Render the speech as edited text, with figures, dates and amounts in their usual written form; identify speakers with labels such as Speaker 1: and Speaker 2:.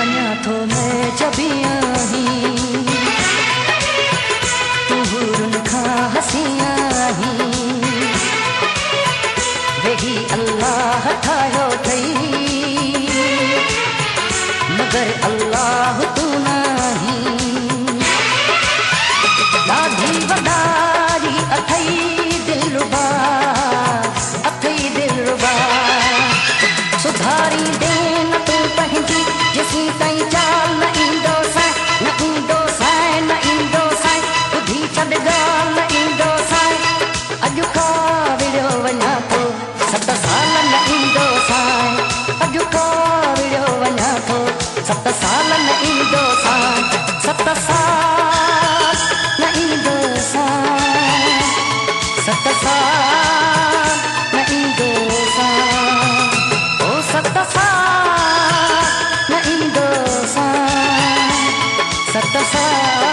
Speaker 1: वञा थो मैं जब आहीं तूं हुरनि खां हसी आहीं वेही अल्लाह ठाहियो अथई मगर अल्लाह तूं नाहीं ॾाढी वॾारी अथई दिलरुबा अथई दिलरुबा सुधारी दे न तूं पंहिंजी जेसीं ताईं चाल न ईंदो साईं न ईंदो साईं न ईंदो साईं ॿुधी छॾ ॻाल्हि न ईंदो साईं अॼु खां विड़ियो वञा थो 7 साल न ईंदो साईं अॼु खां विड़ियो वञा थो 7 साल न ईंदो साईं 7 साल न ईंदो साईं 7 साल न ईंदो साईं ओ 7 साल न ईंदो साईं 7 साल